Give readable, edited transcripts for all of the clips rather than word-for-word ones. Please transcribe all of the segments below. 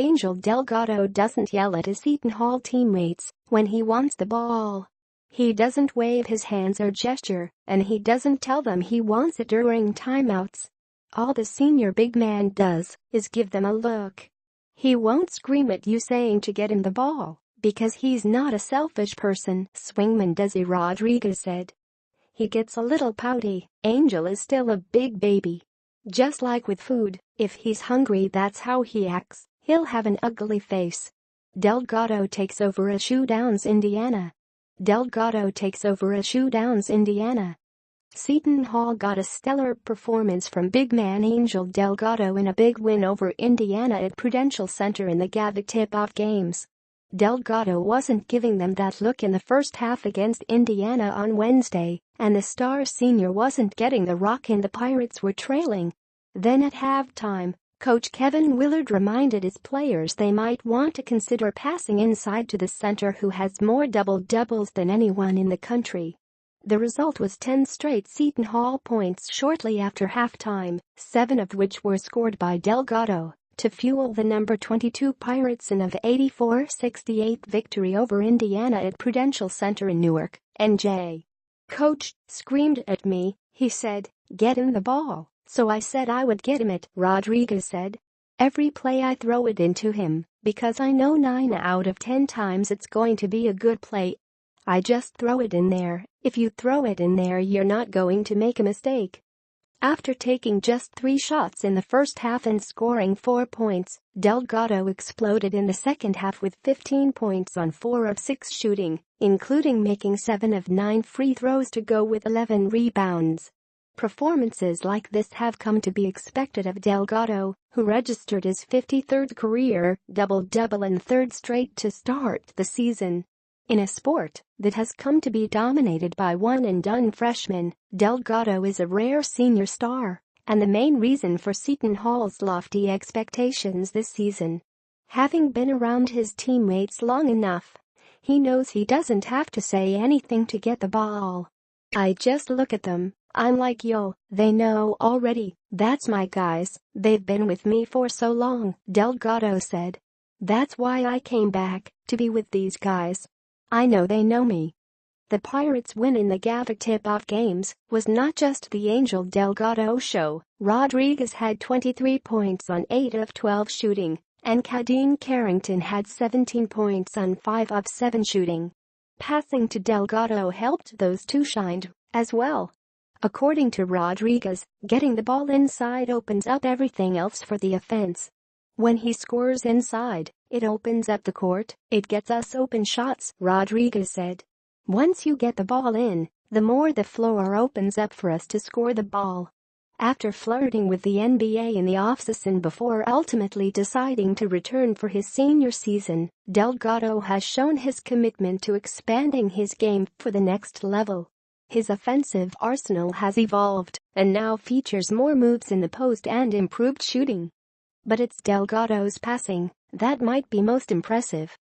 Angel Delgado doesn't yell at his Seton Hall teammates when he wants the ball. He doesn't wave his hands or gesture, and he doesn't tell them he wants it during timeouts. All the senior big man does is give them a look. He won't scream at you saying to get him the ball, because he's not a selfish person, swingman Desi Rodriguez said. He gets a little pouty. Angel is still a big baby. Just like with food, if he's hungry that's how he acts, he'll have an ugly face. Delgado takes over a shootdowns Indiana. Seton Hall got a stellar performance from big man Angel Delgado in a big win over Indiana at Prudential Center in the Gavitt Tip-Off Games. Delgado wasn't giving them that look in the first half against Indiana on Wednesday, and the star senior wasn't getting the rock and the Pirates were trailing. Then at halftime, coach Kevin Willard reminded his players they might want to consider passing inside to the center who has more double-doubles than anyone in the country. The result was 10 straight Seton Hall points shortly after halftime, 7 of which were scored by Delgado, to fuel the number 22 Pirates in an 84-68 victory over Indiana at Prudential Center in Newark, NJ. "Coach screamed at me, he said, 'Get him the ball,' so I said I would get him it," Rodriguez said. "Every play I throw it into him, because I know 9 out of 10 times it's going to be a good play. I just throw it in there. If you throw it in there you're not going to make a mistake." After taking just 3 shots in the first half and scoring 4 points, Delgado exploded in the second half with 15 points on 4 of 6 shooting, including making 7 of 9 free throws to go with 11 rebounds. Performances like this have come to be expected of Delgado, who registered his 53rd career double-double and 3rd straight to start the season. In a sport that has come to be dominated by one-and-done freshmen, Delgado is a rare senior star and the main reason for Seton Hall's lofty expectations this season. Having been around his teammates long enough, he knows he doesn't have to say anything to get the ball. "I just look at them, I'm like, yo, they know already, that's my guys, they've been with me for so long," Delgado said. "That's why I came back, to be with these guys. I know they know me." The Pirates' win in the Gavitt Tip-Off Games was not just the Angel Delgado show. Rodriguez had 23 points on 8 of 12 shooting, and Kevin Carrington had 17 points on 5 of 7 shooting. Passing to Delgado helped those two shine as well. According to Rodriguez, getting the ball inside opens up everything else for the offense. "When he scores inside, it opens up the court, it gets us open shots," Rodriguez said. "Once you get the ball in, the more the floor opens up for us to score the ball." After flirting with the NBA in the offseason before ultimately deciding to return for his senior season, Delgado has shown his commitment to expanding his game for the next level. His offensive arsenal has evolved and now features more moves in the post and improved shooting. But it's Delgado's passing that might be most impressive.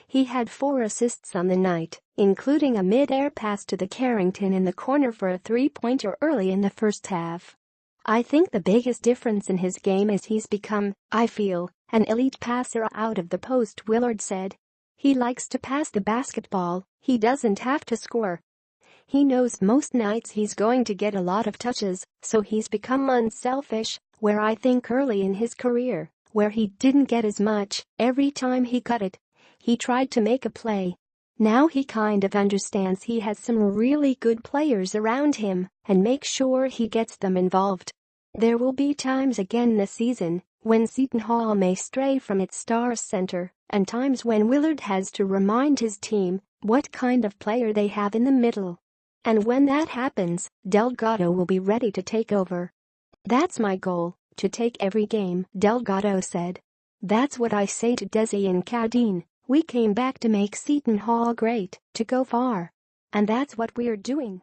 He had 4 assists on the night, including a mid-air pass to the Carrington in the corner for a 3-pointer early in the first half. "I think the biggest difference in his game is he's become, I feel, an elite passer out of the post," Willard said. "He likes to pass the basketball, he doesn't have to score. He knows most nights he's going to get a lot of touches, so he's become unselfish, where I think early in his career, where he didn't get as much, every time he got it, he tried to make a play. Now he kind of understands he has some really good players around him and makes sure he gets them involved." There will be times again this season when Seton Hall may stray from its star center, and times when Willard has to remind his team what kind of player they have in the middle. And when that happens, Delgado will be ready to take over. "That's my goal, to take every game," Delgado said. "That's what I say to Desi and Kevin. We came back to make Seton Hall great, to go far. And that's what we're doing."